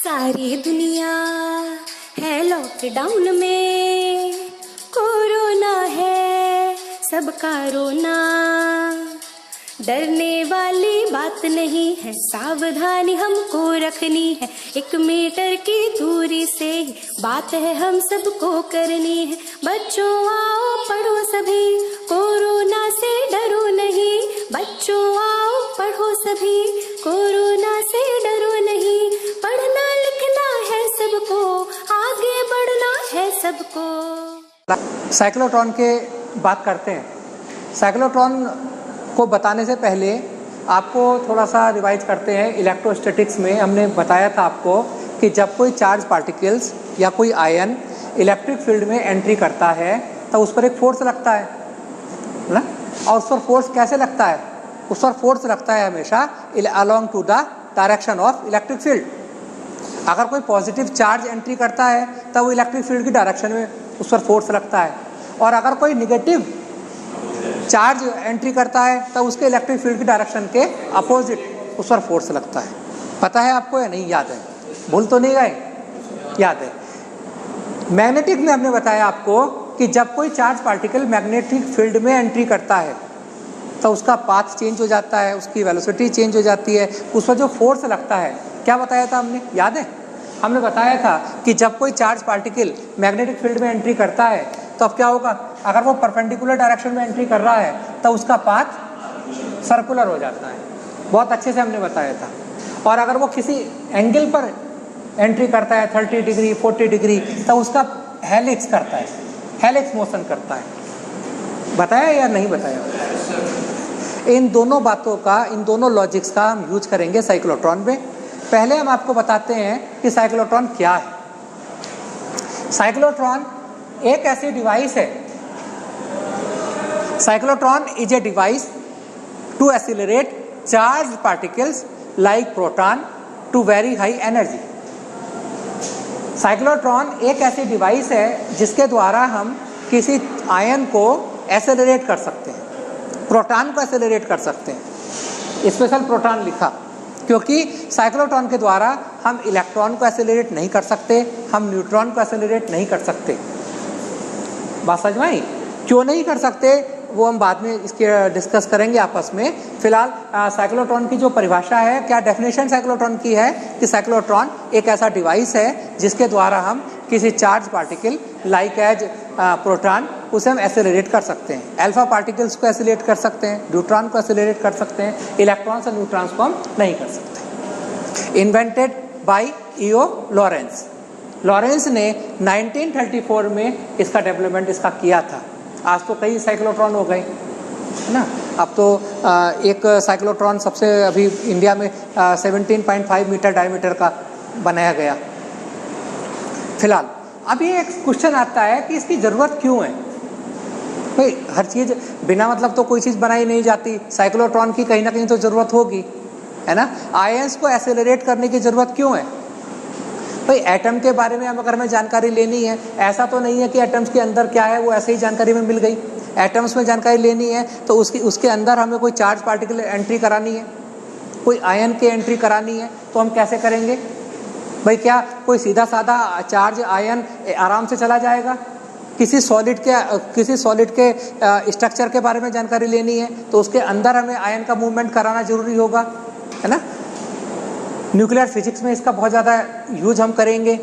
सारी दुनिया है लॉकडाउन में, कोरोना है सबका रोना। डरने वाली बात नहीं है, सावधानी हमको रखनी है। 1 मीटर की दूरी से ही बात है हम सबको करनी है। बच्चों आओ पढ़ो सभी, कोरोना से डरो नहीं। बच्चों आओ पढ़ो सभी, कोरोना से डरो नहीं। पढ़ना लिखना है सबको, आगे बढ़ना है सबको। साइक्लोट्रॉन के बात करते हैं। साइक्लोट्रॉन को बताने से पहले आपको थोड़ा सा रिवाइज करते हैं। इलेक्ट्रोस्टैटिक्स में हमने बताया था आपको कि जब कोई चार्ज पार्टिकल्स या कोई आयन इलेक्ट्रिक फील्ड में एंट्री करता है तो उस पर एक फोर्स लगता है ना। और उस पर फोर्स कैसे लगता है? उस पर फोर्स लगता है हमेशा along to the direction of electric field. अगर कोई पॉजिटिव चार्ज एंट्री करता है तब वो इलेक्ट्रिक फील्ड की डायरेक्शन में उस पर फोर्स लगता है, और अगर कोई निगेटिव चार्ज एंट्री करता है तब उसके इलेक्ट्रिक फील्ड की डायरेक्शन के अपोजिट उस पर फोर्स लगता है। पता है आपको या नहीं? याद है? भूल तो नहीं गए? याद है। मैग्नेटिक में हमने बताया आपको कि जब कोई चार्ज पार्टिकल मैग्नेटिक फील्ड में एंट्री करता है तो उसका पाथ चेंज हो जाता है, उसकी वेलोसिटी चेंज हो जाती है, उस पर जो फोर्स लगता है। क्या बताया था हमने? याद है? हमने बताया था कि जब कोई चार्ज पार्टिकल मैग्नेटिक फील्ड में एंट्री करता है तो अब क्या होगा? अगर वो परपेंडिकुलर डायरेक्शन में एंट्री कर रहा है तो उसका पाथ सर्कुलर हो जाता है। बहुत अच्छे से हमने बताया था। और अगर वो किसी एंगल पर एंट्री करता है 30 डिग्री 40 डिग्री तो उसका हेलिक्स करता है, हेलिक्स मोशन करता है। बताया या नहीं बताया? इन दोनों बातों का, इन दोनों लॉजिक्स का हम यूज करेंगे साइक्लोट्रॉन में। पहले हम आपको बताते हैं कि साइक्लोट्रॉन क्या है। साइक्लोट्रॉन एक ऐसी डिवाइस है, cyclotron is a device to accelerate charge particles like proton to very high energy. Cyclotron एक ऐसी डिवाइस है जिसके द्वारा हम किसी आयन को एक्सेलरेट कर सकते हैं, प्रोटॉन को एक्सेलरेट कर सकते हैं। स्पेशल प्रोटॉन लिखा क्योंकि साइक्लोट्रॉन के द्वारा हम इलेक्ट्रॉन को एक्सेलरेट नहीं कर सकते, हम न्यूट्रॉन को एक्सेलरेट नहीं कर सकते। बात समझ में आई? क्यों नहीं कर सकते वो हम बाद में इसके डिस्कस करेंगे आपस में। फिलहाल साइक्लोट्रॉन की जो परिभाषा है, क्या डेफिनेशन साइक्लोट्रॉन की है कि साइक्लोट्रॉन एक ऐसा डिवाइस है जिसके द्वारा हम किसी charge particle like as proton उसे हम एक्सेलरेट कर सकते हैं। अल्फा पार्टिकल्स को एक्सेलरेट कर सकते हैं, न्यूट्रॉन को एक्सेलरेट कर सकते हैं, इलेक्ट्रॉन्स और न्यूट्रॉन्स को हम नहीं कर सकते। Invented by E O Lawrence. Lawrence ने 1934 में इसका डेवलपमेंट इसका किया था। आज तो कई साइक्लोट्रॉन हो गए है ना। अब तो एक साइक्लोट्रॉन सबसे अभी इंडिया में 17.5 मीटर डायमीटर का बनाया गया। फिलहाल अभी एक क्वेश्चन आता है कि इसकी ज़रूरत क्यों है? भाई हर चीज़ बिना मतलब तो कोई चीज़ बनाई नहीं जाती। साइक्लोट्रॉन की कहीं ना कहीं तो ज़रूरत होगी, है ना। आयंस को एक्सेलरेट करने की ज़रूरत क्यों है? भाई एटम के बारे में अगर हमें जानकारी लेनी है, ऐसा तो नहीं है कि एटम्स के अंदर क्या है वो ऐसे ही जानकारी में मिल गई। एटम्स में जानकारी लेनी है तो उसके अंदर हमें कोई चार्ज पार्टिकल एंट्री करानी है, कोई आयन की एंट्री करानी है, तो हम कैसे करेंगे? भाई क्या कोई सीधा साधा चार्ज आयन आराम से चला जाएगा? किसी सॉलिड के स्ट्रक्चर के बारे में जानकारी लेनी है तो उसके अंदर हमें आयन का मूवमेंट कराना जरूरी होगा, है ना। न्यूक्लियर फिजिक्स में इसका बहुत ज़्यादा यूज हम करेंगे।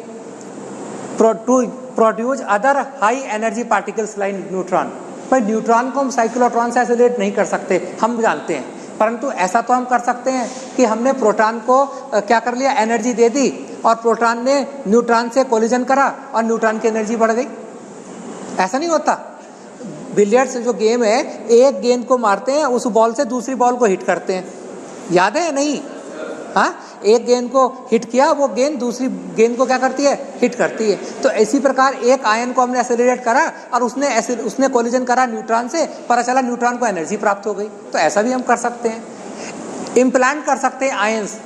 Produce other high energy particles like neutron. भाई न्यूट्रॉन को हम साइक्लोट्रॉन से एक्सेलरेट नहीं कर सकते, हम जानते हैं, परंतु ऐसा तो हम कर सकते हैं कि हमने प्रोटॉन को क्या कर लिया, एनर्जी दे दी, और प्रोटॉन ने न्यूट्रॉन से कोलिजन करा और न्यूट्रॉन की एनर्जी बढ़ गई। ऐसा नहीं होता। बिलियर्ड्स जो गेम है, एक गेंद को मारते हैं, उस बॉल से दूसरी बॉल को हिट करते हैं। याद है या नहीं? हाँ, एक गेंद को हिट किया, वो गेंद दूसरी गेंद को क्या करती है? हिट करती है। तो इसी प्रकार एक आयन को हमने एक्सेलरेट करा और उसने कोलिजन करा न्यूट्रॉन से, पता चला न्यूट्रॉन को एनर्जी प्राप्त हो गई। तो ऐसा भी हम कर सकते हैं। इम्प्लांट कर सकते हैं आयंस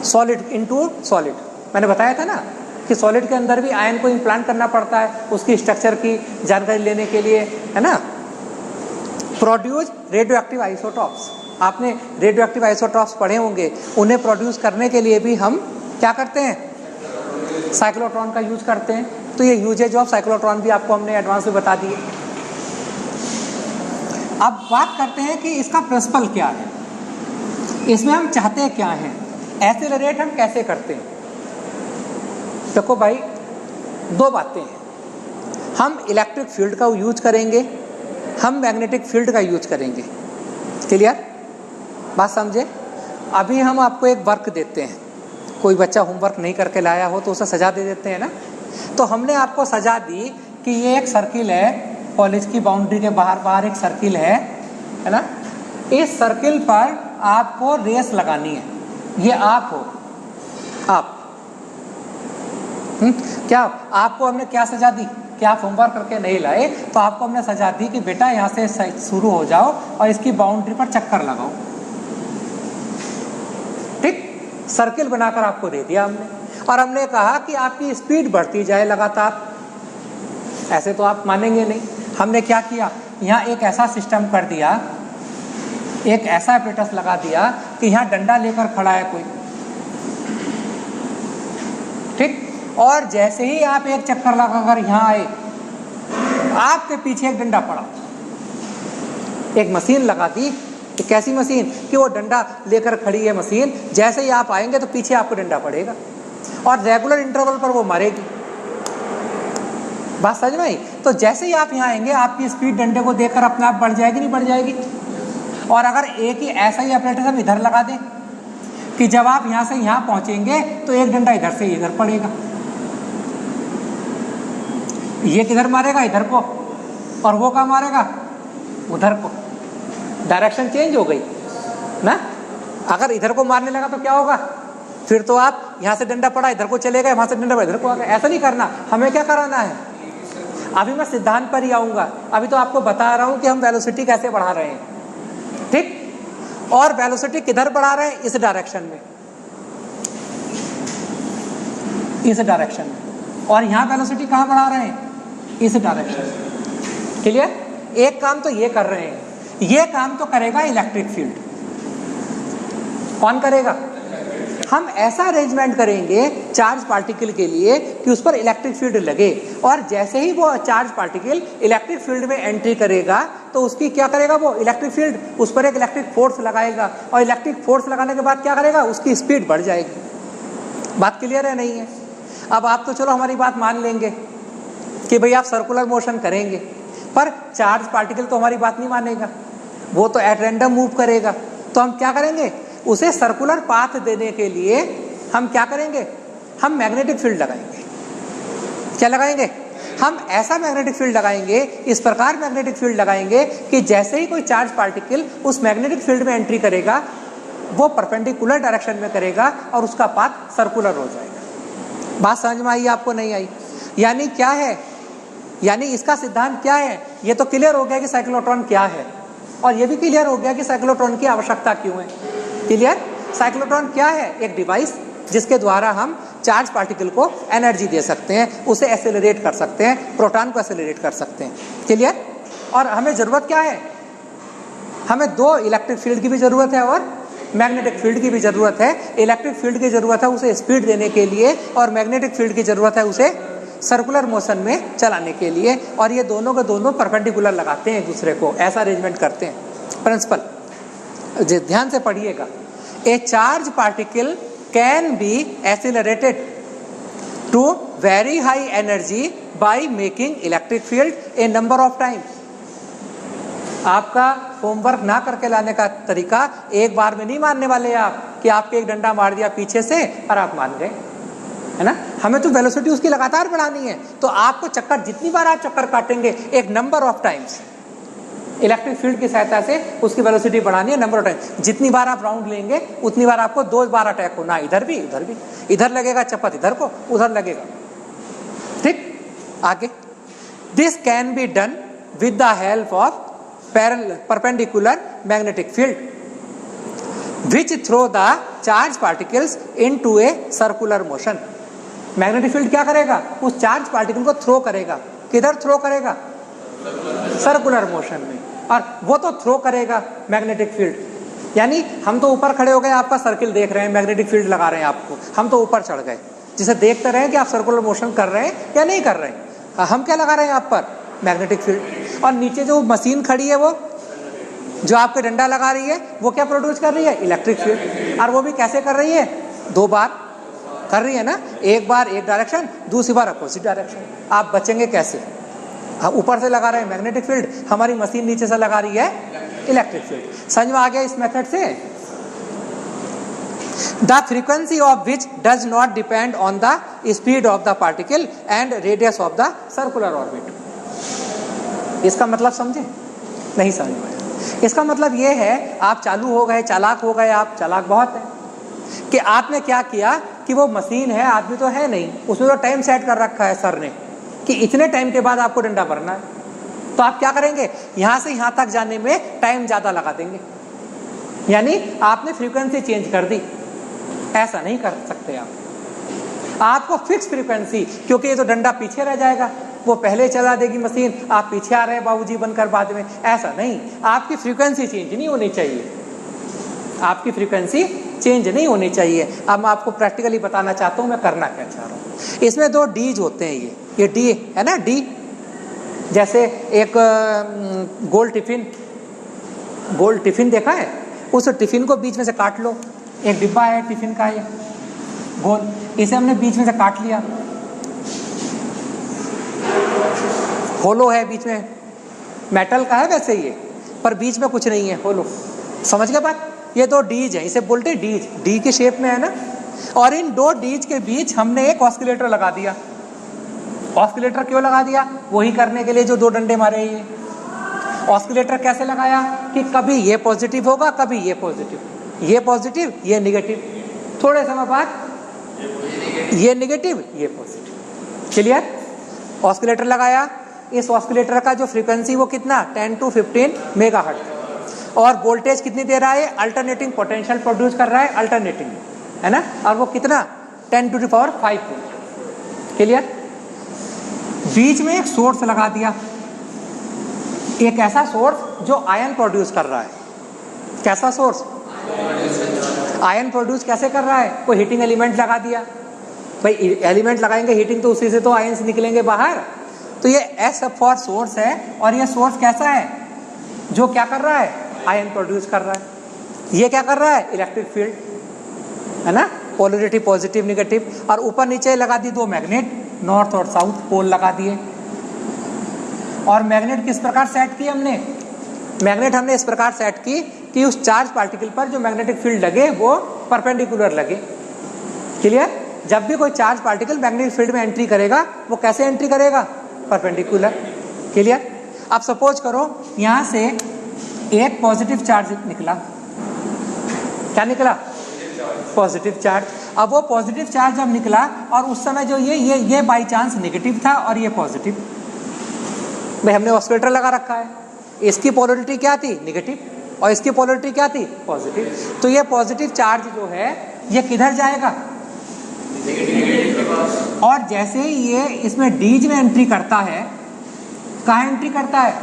सॉलिड इनटू सॉलिड। मैंने बताया था ना कि सॉलिड के अंदर भी आयन को इम्प्लांट करना पड़ता है उसकी स्ट्रक्चर की जानकारी लेने के लिए, है ना। Produce radio active isotopes. आपने रेडियो एक्टिव आइसोटॉप्स पढ़े होंगे, उन्हें प्रोड्यूस करने के लिए भी हम क्या करते हैं, साइक्लोट्रॉन का यूज करते हैं। तो ये यूजेज ऑफ साइक्लोट्रॉन भी आपको हमने एडवांस में बता दिए। अब बात करते हैं कि इसका प्रिंसिपल क्या है, इसमें हम चाहते क्या हैं, एक्सेलरेट हम कैसे करते हैं। देखो भाई, दो बातें हैं, हम इलेक्ट्रिक फील्ड का यूज करेंगे, हम मैग्नेटिक फील्ड का यूज करेंगे। क्लियर, बात समझे। अभी हम आपको एक वर्क देते हैं, कोई बच्चा होमवर्क नहीं करके लाया हो तो उसे सजा दे देते हैं ना। तो हमने आपको सजा दी कि ये एक सर्किल है, कॉलेज की बाउंड्री के बाहर बाहर एक सर्किल है ना। इस सर्किल पर आपको रेस लगानी है, ये आप हो, आप क्या आपको हमने क्या सजा दी कि आप होमवर्क करके नहीं लाए, तो आपको हमने सजा दी कि बेटा यहाँ से शुरू हो जाओ और इसकी बाउंड्री पर चक्कर लगाओ। ठीक, सर्किल बनाकर आपको दे दिया हमने, और हमने कहा कि आपकी स्पीड बढ़ती जाए लगातार। ऐसे तो आप मानेंगे नहीं। हमने क्या किया, यहाँ एक ऐसा सिस्टम कर दिया, एक ऐसा एपरेटस लगा दिया कि यहाँ डंडा लेकर खड़ा है कोई, ठीक, और जैसे ही आप एक चक्कर लगाकर यहाँ आए, आपके पीछे एक डंडा पड़ा। एक मशीन लगा दी, एक ऐसी मशीन कि वो डंडा लेकर खड़ी है मशीन, जैसे ही आप आएंगे तो पीछे आपको डंडा पड़ेगा और रेगुलर इंटरवल पर वो मारेगी। बात समझ में आई। तो जैसे ही आप यहाँ आएंगे, आपकी स्पीड डंडे को देखकर अपने आप बढ़ जाएगी, नहीं बढ़ जाएगी। और अगर एक ही ऐसा ही ऑपरेटर हम इधर लगा दें कि जब आप यहाँ से यहाँ पहुंचेंगे तो एक डंडा इधर से इधर पड़ेगा, ये किधर मारेगा, इधर को, और वो कहाँ मारेगा, उधर को। डायरेक्शन चेंज हो गई ना। अगर इधर को मारने लगा तो क्या होगा, फिर तो आप यहाँ से डंडा पड़ा इधर को चलेगा, वहां से डंडा इधर को आ गया। ऐसा नहीं करना। हमें क्या कराना है, अभी मैं सिद्धांत पर ही आऊंगा, अभी तो आपको बता रहा हूं कि हम वेलोसिटी कैसे बढ़ा रहे हैं, ठीक। और वेलोसिटी किधर बढ़ा रहे हैं, इस डायरेक्शन में, इस डायरेक्शन में। और यहां वेलोसिटी कहां बढ़ा रहे हैं, इस डायरेक्शन में। क्लियर। एक काम तो ये कर रहे हैं, ये काम तो करेगा इलेक्ट्रिक फील्ड। कौन करेगा, हम ऐसा अरेंजमेंट करेंगे चार्ज पार्टिकल के लिए कि उस पर इलेक्ट्रिक फील्ड लगे, और जैसे ही वो चार्ज पार्टिकल इलेक्ट्रिक फील्ड में एंट्री करेगा तो उसकी क्या करेगा, वो इलेक्ट्रिक फील्ड उस पर एक इलेक्ट्रिक फोर्स लगाएगा, और इलेक्ट्रिक फोर्स लगाने के बाद क्या करेगा, उसकी स्पीड बढ़ जाएगी। बात क्लियर है, नहीं है। अब आप तो चलो हमारी बात मान लेंगे कि भाई आप सर्कुलर मोशन करेंगे, पर चार्ज पार्टिकल तो हमारी बात नहीं मानेगा, वो तो एट रैंडम मूव करेगा। तो हम क्या करेंगे, उसे सर्कुलर पाथ देने के लिए हम क्या करेंगे, हम मैग्नेटिक फील्ड लगाएंगे। क्या लगाएंगे, हम ऐसा मैग्नेटिक फील्ड लगाएंगे, इस प्रकार मैग्नेटिक फील्ड लगाएंगे कि जैसे ही कोई चार्ज पार्टिकल उस मैग्नेटिक फील्ड में एंट्री करेगा, वो परपेंडिकुलर डायरेक्शन में करेगा और उसका पाथ सर्कुलर हो जाएगा। बात समझ में आई आपको, नहीं आई। यानी क्या है, यानी इसका सिद्धांत क्या है, ये तो क्लियर हो गया कि साइक्लोट्रॉन क्या है, और ये भी क्लियर हो गया कि साइक्लोट्रॉन की आवश्यकता क्यों है। क्लियर। साइक्लोट्रॉन क्या है, एक डिवाइस जिसके द्वारा हम चार्ज पार्टिकल को एनर्जी दे सकते हैं, उसे एक्सेलरेट कर सकते हैं, प्रोटॉन को एक्सेलरेट कर सकते हैं। क्लियर। और हमें जरूरत क्या है, हमें दो इलेक्ट्रिक फील्ड की भी जरूरत है और मैग्नेटिक फील्ड की भी जरूरत है। इलेक्ट्रिक फील्ड की जरूरत है उसे स्पीड देने के लिए, और मैग्नेटिक फील्ड की जरूरत है उसे सर्कुलर मोशन में चलाने के लिए, और ये दोनों के दोनों परपेंडिकुलर लगाते हैं एक दूसरे को, ऐसा अरेंजमेंट करते हैं। प्रिंसिपल ध्यान से पढ़िएगा। A charge particle can be accelerated to very high energy by making electric field a number of time. आपका होमवर्क ना करके लाने का तरीका एक बार में नहीं मानने वाले आप कि आपके एक डंडा मार दिया पीछे से और आप मान गए, है ना। हमें तो वेलोसिटी उसकी लगातार बढ़ानी है, तो आपको चक्कर, जितनी बार आप चक्कर काटेंगे, एक number of times electric field की सहायता से उसकी वेलोसिटी बढ़ानी है, नंबर ऑफ टाइम। जितनी बार आप राउंड लेंगे उतनी बार आपको 2 बार अटैक होना, इधर भी उधर भी, इधर लगेगा चपत इधर को, उधर लगेगा, ठीक। आगे, this can be done with the help of perpendicular magnetic field which throw the charge particles into a circular motion. Magnetic field क्या करेगा, उस चार्ज पार्टिकल को थ्रो करेगा, किधर थ्रो करेगा, सर्कुलर मोशन में। और वो तो थ्रो करेगा मैग्नेटिक फील्ड, यानी हम तो ऊपर खड़े हो गए, आपका सर्किल देख रहे हैं, मैग्नेटिक फील्ड लगा रहे हैं आपको, हम तो ऊपर चढ़ गए, जिसे देखते रहे कि आप सर्कुलर मोशन कर रहे हैं या नहीं कर रहे हैं। हम क्या लगा रहे हैं आप पर? Magnetic field. और नीचे जो मशीन खड़ी है, वो जो आपके डंडा लगा रही है, वो क्या प्रोड्यूस कर रही है? Electric field. और वो भी कैसे कर रही है? 2 बार कर रही है ना, एक बार एक डायरेक्शन, दूसरी बार अपोजिट डायरेक्शन। आप बचेंगे कैसे? हम ऊपर से लगा रहे हैं मैग्नेटिक फील्ड, हमारी मशीन नीचे से लगा रही है इलेक्ट्रिक फील्ड। समझ में आ गया इस मेथड से? The frequency of which does not depend on the speed of the particle and radius of the circular orbit. इसका मतलब समझे? नहीं समझ में आया। इसका मतलब ये है, आप चालू हो गए, चालाक हो गए, आप चालाक बहुत है कि आपने क्या किया कि वो मशीन है, आदमी तो है नहीं, उसमें तो टाइम सेट कर रखा है सर ने कि इतने टाइम के बाद आपको डंडा भरना है। तो आप क्या करेंगे? यहां से यहां तक जाने में टाइम ज्यादा लगा देंगे, यानी आपने फ्रीक्वेंसी चेंज कर दी। ऐसा नहीं कर सकते आप। आपको फिक्स फ्रीक्वेंसी, क्योंकि ये तो डंडा पीछे रह जाएगा, वो पहले चला देगी मशीन, आप पीछे आ रहे हैं बाबूजी बनकर बाद में। ऐसा नहीं, आपकी फ्रीक्वेंसी चेंज नहीं होनी चाहिए, आपकी फ्रीक्वेंसी चेंज नहीं होनी चाहिए। अब मैं आपको प्रैक्टिकली बताना चाहता हूं मैं करना क्या चाह रहा हूं। इसमें 2 डीज होते हैं, ये डी है ना, डी जैसे एक गोल टिफिन देखा है, उस टिफिन को बीच में से काट लो। एक डिब्बा है टिफिन का, ये गोल, इसे हमने बीच में से काट लिया, होलो है बीच में, मेटल का है वैसे ये, पर बीच में कुछ नहीं है, होलो। समझ गए बात? ये 2 डीज है, इसे बोलते हैं डीज, डी के शेप में है ना। और इन 2 डीज के बीच हमने एक ऑस्किलेटर लगा दिया। ऑस्किलेटर क्यों लगा दिया? वही करने के लिए जो 2 डंडे मारे। ये ऑस्किलेटर कैसे लगाया कि कभी ये पॉजिटिव होगा, कभी ये पॉजिटिव, ये पॉजिटिव, ये नेगेटिव, थोड़े समय बाद ये नेगेटिव, ये पॉजिटिव। क्लियर? ऑस्किलेटर लगाया। इस ऑस्किलेटर का जो फ्रीक्वेंसी वो कितना? 10 to 15 मेगाहर्ट्ज। और वोल्टेज कितनी दे रहा है? अल्टरनेटिंग पोटेंशियल प्रोड्यूस कर रहा है, अल्टरनेटिंग, है ना। और वो कितना? 10 to the power 5 volt. Clear? बीच में एक सोर्स लगा दिया, एक ऐसा सोर्स जो आयन प्रोड्यूस कर रहा है। कैसा सोर्स? आयन प्रोड्यूस कैसे कर रहा है? कोई हीटिंग एलिमेंट लगा दिया। भाई एलिमेंट लगाएंगे हीटिंग, तो उसी से तो आयन्स निकलेंगे बाहर। तो ये एस फॉर सोर्स है, और ये सोर्स कैसा है? जो क्या कर रहा है? आयन प्रोड्यूस कर रहा है। ये क्या कर रहा है? इलेक्ट्रिक फील्ड, है ना, पोलरिटी पॉजिटिव नेगेटिव। और ऊपर नीचे लगा दी 2 मैग्नेट, नॉर्थ और साउथ पोल लगा दिए। और मैग्नेट किस प्रकार सेट की हमने? मैग्नेट हमने इस प्रकार सेट की कि उस चार्ज पार्टिकल पर जो मैग्नेटिक फील्ड लगे वो परपेंडिकुलर लगे। क्लियर? जब भी कोई चार्ज पार्टिकल मैग्नेटिक फील्ड में एंट्री करेगा, वो कैसे एंट्री करेगा? परपेंडिकुलर। क्लियर? अब सपोज करो यहां से एक पॉजिटिव चार्ज निकला। क्या निकला? Positive charge. अब वो पॉजिटिव चार्ज जब निकला, और उस समय जो ये बाई चांस नेगेटिव था और ये पॉजिटिव, भाई हमने ऑस्किलेटर लगा रखा है, इसकी पोलरिटी क्या थी? नेगेटिव, और इसकी पोलरिटी क्या थी? पॉजिटिव। तो ये पॉजिटिव चार्ज जो है ये किधर जाएगा? और जैसे ही ये इसमें डीज में एंट्री करता है, कहाँ एंट्री करता है?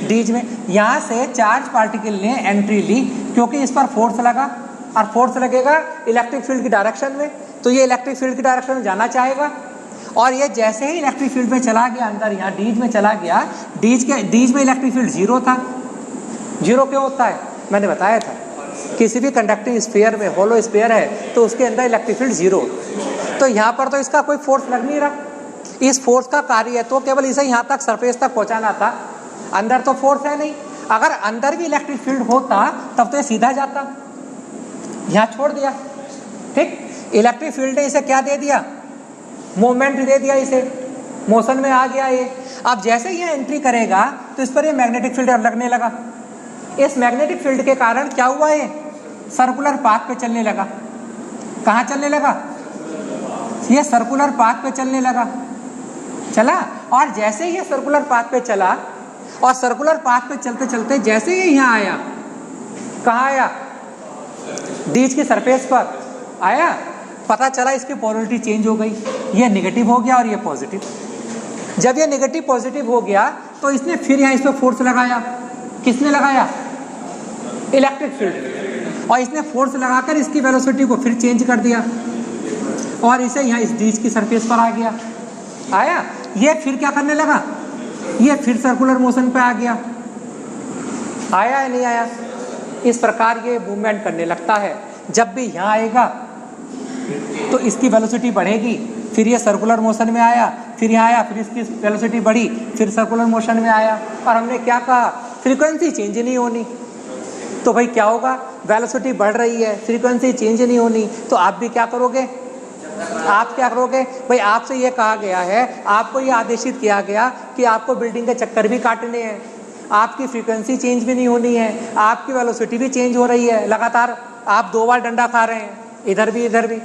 डीज में। यहां से चार्ज पार्टिकल ने एंट्री ली, क्योंकि इस पर फोर्स लगा, और फोर्स लगेगा इलेक्ट्रिक फील्ड की डायरेक्शन में, तो ये इलेक्ट्रिक फील्ड की डायरेक्शन में जाना चाहेगा। और ये जैसे ही इलेक्ट्रिक फील्ड में चला गया, अंदर यहाँ डीज में चला गया, डीज में इलेक्ट्रिक फील्ड 0 था। 0 क्यों होता है? मैंने बताया था, किसी भी कंडक्टिंग स्फीयर में, होलो स्फीयर है तो उसके अंदर इलेक्ट्रिक फील्ड 0। तो यहाँ पर तो इसका कोई फोर्स लग नहीं रहा, इस फोर्स का कार्य है तो केवल इसे यहाँ तक सरफेस तक पहुँचाना था, अंदर तो फोर्स है नहीं। अगर अंदर भी इलेक्ट्रिक फील्ड होता तब तो ये सीधा जाता, यहाँ छोड़ दिया। ठीक, इलेक्ट्रिक फील्ड ने इसे क्या दे दिया? मोमेंट दे दिया, इसे मोशन में आ गया ये। अब जैसे ये एंट्री करेगा तो इस पर ये मैग्नेटिक फील्ड लगने लगा। इस मैग्नेटिक फील्ड के कारण क्या हुआ? ये सर्कुलर पाथ पे चलने लगा। कहाँ चलने लगा? ये सर्कुलर पाथ पे चलने लगा, चला। और जैसे ही ये सर्कुलर पाथ पे चला, और सर्कुलर पाथ पे चलते चलते जैसे ही यहाँ आया, कहाँ आया? डीज की सरफेस पर आया। पता चला इसकी पोलरिटी चेंज हो गई, ये नेगेटिव हो गया और ये पॉजिटिव। जब ये नेगेटिव पॉजिटिव हो गया तो इसने फिर यहाँ इस पर फोर्स लगाया। किसने लगाया? Electric field. और इसने फोर्स लगाकर इसकी वेलोसिटी को फिर चेंज कर दिया और इसे यहाँ इस डिश की सरफेस पर आ गया, आया। ये फिर क्या करने लगा, ये फिर सर्कुलर मोशन पे आ गया, आया या नहीं आया। इस प्रकार ये मूवमेंट करने लगता है। जब भी यहाँ आएगा तो इसकी वेलोसिटी बढ़ेगी, फिर ये सर्कुलर मोशन में आया, फिर यहाँ आया, फिर इसकी वेलोसिटी बढ़ी, फिर सर्कुलर मोशन में आया। और हमने क्या कहा, फ्रीक्वेंसी चेंज नहीं होनी। तो भाई क्या होगा, वेलोसिटी बढ़ रही है, फ्रीक्वेंसी चेंज नहीं होनी, तो आप भी क्या करोगे, आप क्या करोगे भाई। आपसे ये कहा गया है, आपको ये आदेशित किया गया कि आपको बिल्डिंग के चक्कर भी काटने हैं, आपकी फ्रीक्वेंसी चेंज भी नहीं होनी है, आपकी वेलोसिटी भी चेंज हो रही है, लगातार आप 2 बार डंडा खा रहे हैं, इधर भी इधर भी।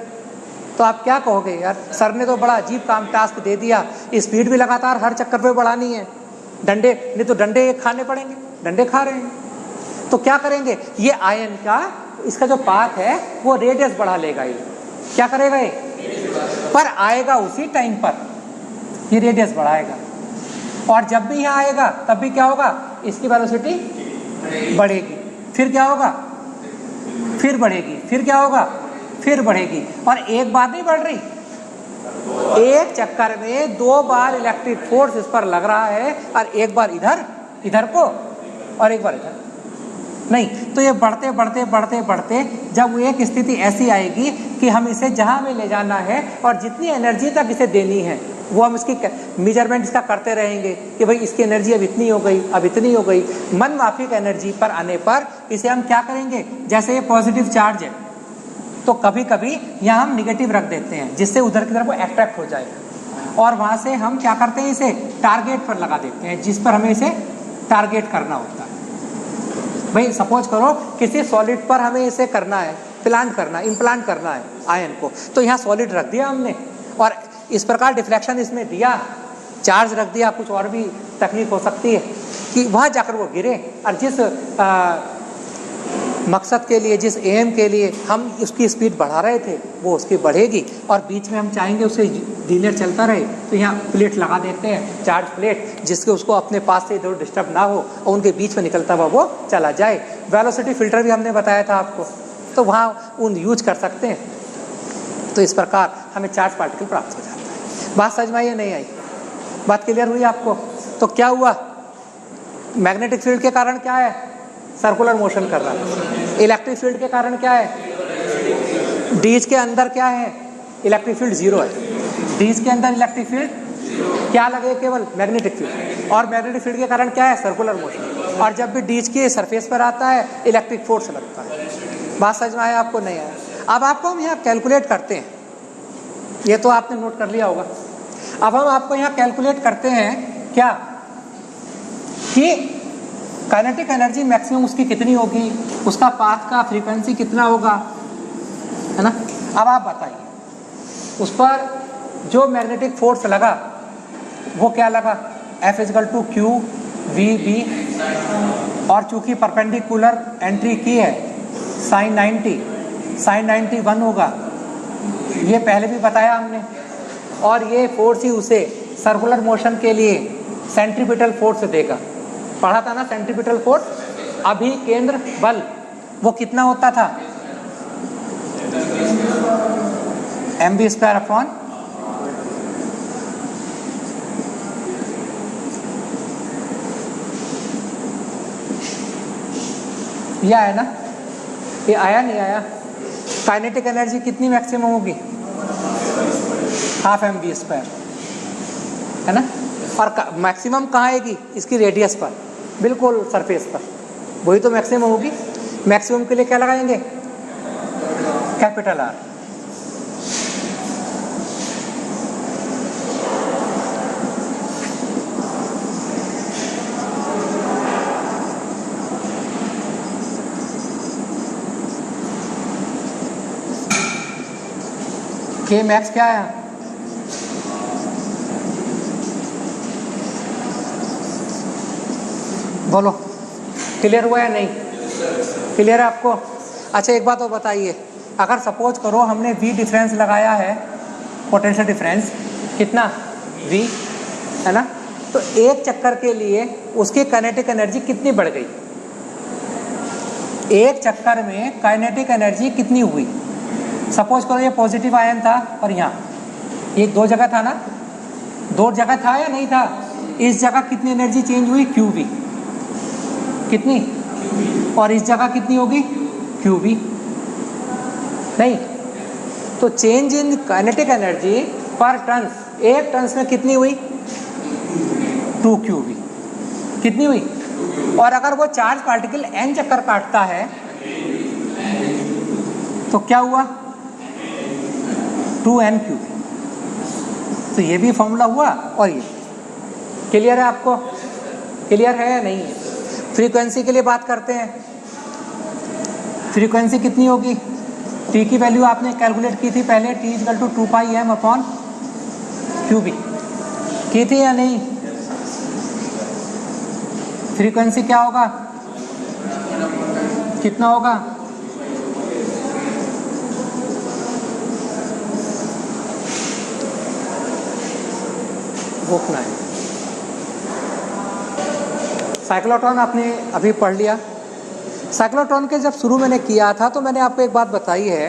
तो आप क्या कहोगे, यार सर ने तो बड़ा अजीब काम टास्क दे दिया, स्पीड भी लगातार हर चक्कर पे बढ़ानी है, डंडे नहीं तो डंडे खाने पड़ेंगे, डंडे खा रहे हैं। तो क्या करेंगे, ये आयन का इसका जो पाथ है वो रेडियस बढ़ा लेगा। ये क्या करेगा, ये पर आएगा उसी टाइम पर, ये रेडियस बढ़ाएगा। और जब भी यहाँ आएगा तब भी क्या होगा, इसकी वेलोसिटी बढ़ेगी, फिर क्या होगा, फिर बढ़ेगी, फिर क्या होगा, फिर बढ़ेगी। और एक बार नहीं बढ़ रही, एक चक्कर में 2 बार इलेक्ट्रिक फोर्स इस पर लग रहा है, और एक बार इधर इधर को और एक बार इधर नहीं। तो ये बढ़ते बढ़ते बढ़ते बढ़ते जब वो एक स्थिति ऐसी आएगी कि हम इसे जहां में ले जाना है और जितनी एनर्जी तक इसे देनी है वो हम इसकी मेजरमेंट इसका करते रहेंगे कि भाई इसकी एनर्जी अब इतनी हो गई, अब इतनी हो गई। मन माफिक एनर्जी पर आने पर इसे हम क्या करेंगे, जैसे ये पॉजिटिव चार्ज है तो कभी कभी यहाँ हम निगेटिव रख देते हैं जिससे उधर की तरफ वो अट्रैक्ट हो जाए, और वहां से हम क्या करते हैं, इसे टारगेट पर लगा देते हैं जिस पर हमें इसे टारगेट करना होता है। भाई सपोज करो किसी सॉलिड पर हमें इसे करना है, प्लांट करना, इम्प्लांट करना है आयन को, तो यहाँ सॉलिड रख दिया हमने और इस प्रकार डिफ्लेक्शन इसमें दिया, चार्ज रख दिया। कुछ और भी तकनीक हो सकती है कि वहाँ जाकर वो गिरे, और जिस मकसद के लिए, जिस एम के लिए हम उसकी स्पीड बढ़ा रहे थे वो उसकी बढ़ेगी, और बीच में हम चाहेंगे उसे लीनियर चलता रहे, तो यहाँ प्लेट लगा देते हैं, चार्ज प्लेट, जिसके उसको अपने पास से इधर डिस्टर्ब ना हो और उनके बीच में निकलता हुआ वो चला जाए। वेलोसिटी फिल्टर भी हमने बताया था आपको, तो वहाँ उन यूज कर सकते हैं। तो इस प्रकार हमें चार्ज पार्टिकल प्राप्त हो जाता है। बात समझ में आई या नहीं आई, बात क्लियर हुई आपको। तो क्या हुआ, मैग्नेटिक फील्ड के कारण क्या है, सर्कुलर मोशन कर रहा है। इलेक्ट्रिक फील्ड के कारण क्या है, डीज के अंदर क्या है, इलेक्ट्रिक फील्ड 0 है। डीज के अंदर इलेक्ट्रिक फील्ड क्या लगे, केवल मैग्नेटिक फील्ड, और मैग्नेटिक फील्ड के कारण क्या है, सर्कुलर मोशन। और जब भी डीज के सरफेस पर आता है इलेक्ट्रिक फोर्स लगता है। बात समझ में आया आपको, नहीं आया। अब आपको हम यहाँ कैलकुलेट करते हैं, ये तो आपने नोट कर लिया होगा। अब हम आपको यहाँ कैलकुलेट करते हैं क्या, कि काइनेटिक एनर्जी मैक्सिमम उसकी कितनी होगी, उसका पाथ का फ्रीक्वेंसी कितना होगा, है ना। अब आप बताइए, उस पर जो मैग्नेटिक फोर्स लगा वो क्या लगा, F = Q V/B, और चूंकि परपेंडिकुलर एंट्री की है sin 90 1 होगा, ये पहले भी बताया हमने। और ये फोर्स ही उसे सर्कुलर मोशन के लिए सेंट्रीपिटल फोर्स देगा, पढ़ा था ना सेंट्रीपिटल फोर्स, अभिकेंद्र बल, वो कितना होता था, mv²/, यह है ना, ये आया नहीं आया। काइनेटिक एनर्जी कितनी मैक्सिमम होगी, 12 mv², है ना। और मैक्सिमम कहाँ आएगी, इसकी रेडियस पर, बिल्कुल सरफेस पर, वही तो मैक्सिमम होगी। मैक्सिमम के लिए क्या लगाएंगे, कैपिटल R। के मैक्स क्या है, बोलो, क्लियर हुआ या नहीं, क्लियर है आपको। अच्छा एक बात और बताइए, अगर सपोज करो हमने V डिफरेंस लगाया है, पोटेंशियल डिफरेंस कितना V, है ना, तो एक चक्कर के लिए उसकी काइनेटिक एनर्जी कितनी बढ़ गई, एक चक्कर में काइनेटिक एनर्जी कितनी हुई। सपोज करो ये पॉजिटिव आयन था और यहाँ ये दो जगह था ना, दो जगह था या नहीं था, इस जगह कितनी एनर्जी चेंज हुई, QV कितनी, और इस जगह कितनी होगी, QV नहीं। तो चेंज इन काइनेटिक एनर्जी पर टन्स, एक टन्स में कितनी हुई, 2 QV कितनी हुई। और अगर वो चार्ज पार्टिकल n चक्कर काटता है तो क्या हुआ, 2n QV। तो ये भी फॉर्मूला हुआ और ये क्लियर है, आपको क्लियर है या नहीं है। फ्रीक्वेंसी के लिए बात करते हैं। फ्रीक्वेंसी कितनी होगी, t की वैल्यू आपने कैलकुलेट की थी पहले, t इक्वल टू 2πm/QV की थी या नहीं। फ्रीक्वेंसी क्या होगा, कितना होगा, रोकना है। साइक्लोट्रॉन आपने अभी पढ़ लिया। साइक्लोट्रॉन के जब शुरू मैंने किया था तो मैंने आपको एक बात बताई है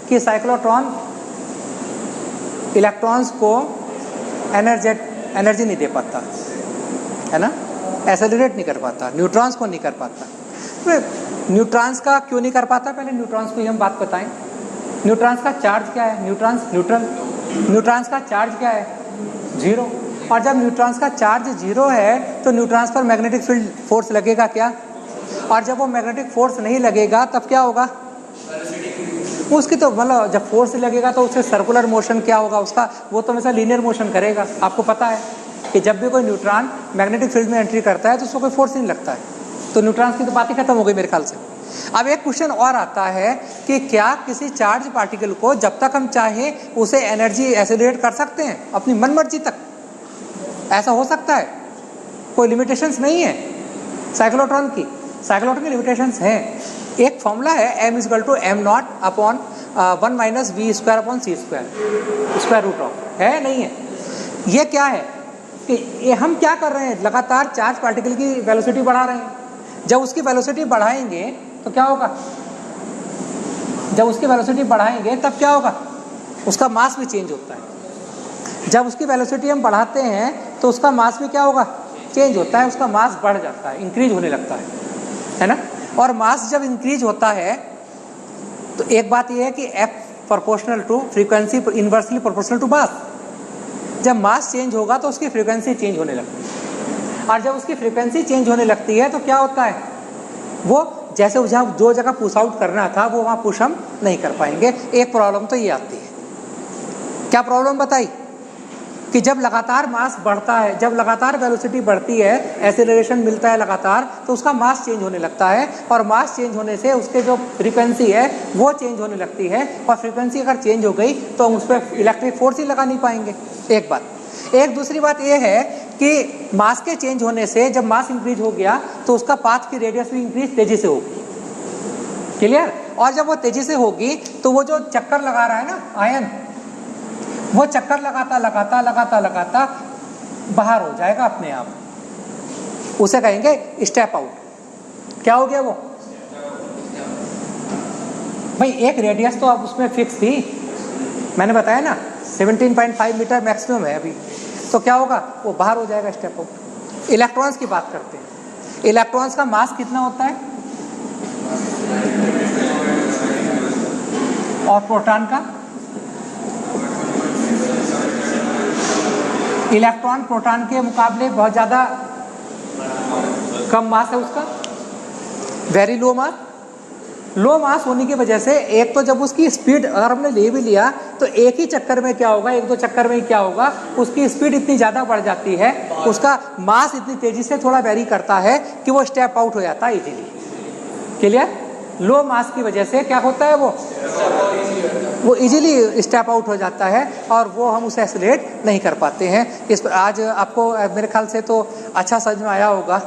कि साइक्लोट्रॉन इलेक्ट्रॉन्स को एनर्जी नहीं दे पाता है ना, एक्सेलरेट नहीं कर पाता, न्यूट्रॉन्स को नहीं कर पाता। तो न्यूट्रॉन्स का क्यों नहीं कर पाता, पहले न्यूट्रॉन्स को ही हम बात बताएं। न्यूट्रॉन्स का चार्ज क्या है, न्यूट्रॉन्स का चार्ज क्या है, 0। और जब न्यूट्रॉन्स का चार्ज 0 है तो न्यूट्रॉन्स पर मैग्नेटिक फील्ड फोर्स लगेगा क्या, और जब वो मैग्नेटिक फोर्स नहीं लगेगा तब क्या होगा, उसकी तो मतलब जब फोर्स लगेगा तो उससे सर्कुलर मोशन क्या होगा उसका, वो तो हमेशा लीनियर मोशन करेगा। आपको पता है कि जब भी कोई न्यूट्रॉन मैग्नेटिक फील्ड में एंट्री करता है तो उसको कोई फोर्स नहीं लगता है। तो न्यूट्रॉन्स की तो बात ही खत्म हो गई मेरे ख्याल से। अब एक क्वेश्चन और आता है कि क्या किसी चार्ज पार्टिकल को जब तक हम चाहें उसे एनर्जी एक्सेलरेट कर सकते हैं अपनी मनमर्जी तक, ऐसा हो सकता है, कोई लिमिटेशंस नहीं है साइक्लोट्रॉन की लिमिटेशंस हैं। एक फॉर्मूला है m = m0/1 - v²/c², square root of, है नहीं है। ये क्या है कि ये हम क्या कर रहे हैं, लगातार चार्ज पार्टिकल की वेलोसिटी बढ़ा रहे हैं। जब उसकी वेलोसिटी बढ़ाएंगे तो क्या होगा, जब उसकी वेलोसिटी बढ़ाएंगे तब क्या होगा, उसका मास भी चेंज होता है। जब उसकी वेलोसिटी हम बढ़ाते हैं तो उसका मास भी क्या होगा, चेंज होता है, उसका मास बढ़ जाता है, इंक्रीज होने लगता है ना। और मास जब इंक्रीज होता है तो एक बात यह है कि f proportional to frequency inversely proportional to mass. जब मास चेंज होगा तो उसकी फ्रीक्वेंसी चेंज होने लगती है, और जब उसकी फ्रीक्वेंसी चेंज होने लगती है तो क्या होता है, वो जैसे जहाँ जो जगह पुश आउट करना था वो वहाँ पुश हम नहीं कर पाएंगे। एक प्रॉब्लम तो ये आती है, क्या प्रॉब्लम बताई, कि जब लगातार मास बढ़ता है, जब लगातार वेलोसिटी बढ़ती है, एक्सेलरेशन मिलता है लगातार, तो उसका मास चेंज होने लगता है, और मास चेंज होने से उसके जो फ्रीक्वेंसी है वो चेंज होने लगती है, और फ्रीक्वेंसी अगर चेंज हो गई तो हम उस पर इलेक्ट्रिक फोर्स ही लगा नहीं पाएंगे। एक बात। एक दूसरी बात ये है कि मास के चेंज होने से जब मास इंक्रीज हो गया तो उसका पाथ की रेडियस भी इंक्रीज तेजी से होगी, क्लियर। और जब वो तेजी से होगी तो वो जो चक्कर लगा रहा है ना आयन, वो चक्कर लगाता बाहर हो जाएगा अपने आप, उसे कहेंगे स्टेप आउट। क्या हो गया वो, भाई एक रेडियस तो अब उसमें फिक्स थी, मैंने बताया ना 17.5 मीटर मैक्सिमम है अभी, तो क्या होगा, वो बाहर हो जाएगा, स्टेप आउट। इलेक्ट्रॉन्स की बात करते हैं, इलेक्ट्रॉन्स का मास कितना होता है, और प्रोटॉन का, इलेक्ट्रॉन प्रोटॉन के मुकाबले बहुत ज़्यादा कम मास है उसका, वेरी लो मास। लो मास होने की वजह से एक तो जब उसकी स्पीड अगर हमने ले भी लिया तो एक ही चक्कर में क्या होगा, एक दो चक्कर में क्या होगा, उसकी स्पीड इतनी ज़्यादा बढ़ जाती है, उसका मास इतनी तेज़ी से थोड़ा वेरी करता है कि वो स्टेप आउट हो जाता है इजीली, क्लियर। लो मास की वजह से क्या होता है, वो इजीली स्टेप आउट हो जाता है, और वो हम उसे एक्सेलरेट नहीं कर पाते हैं। इस पर आज आपको मेरे ख्याल से तो अच्छा समझ में आया होगा।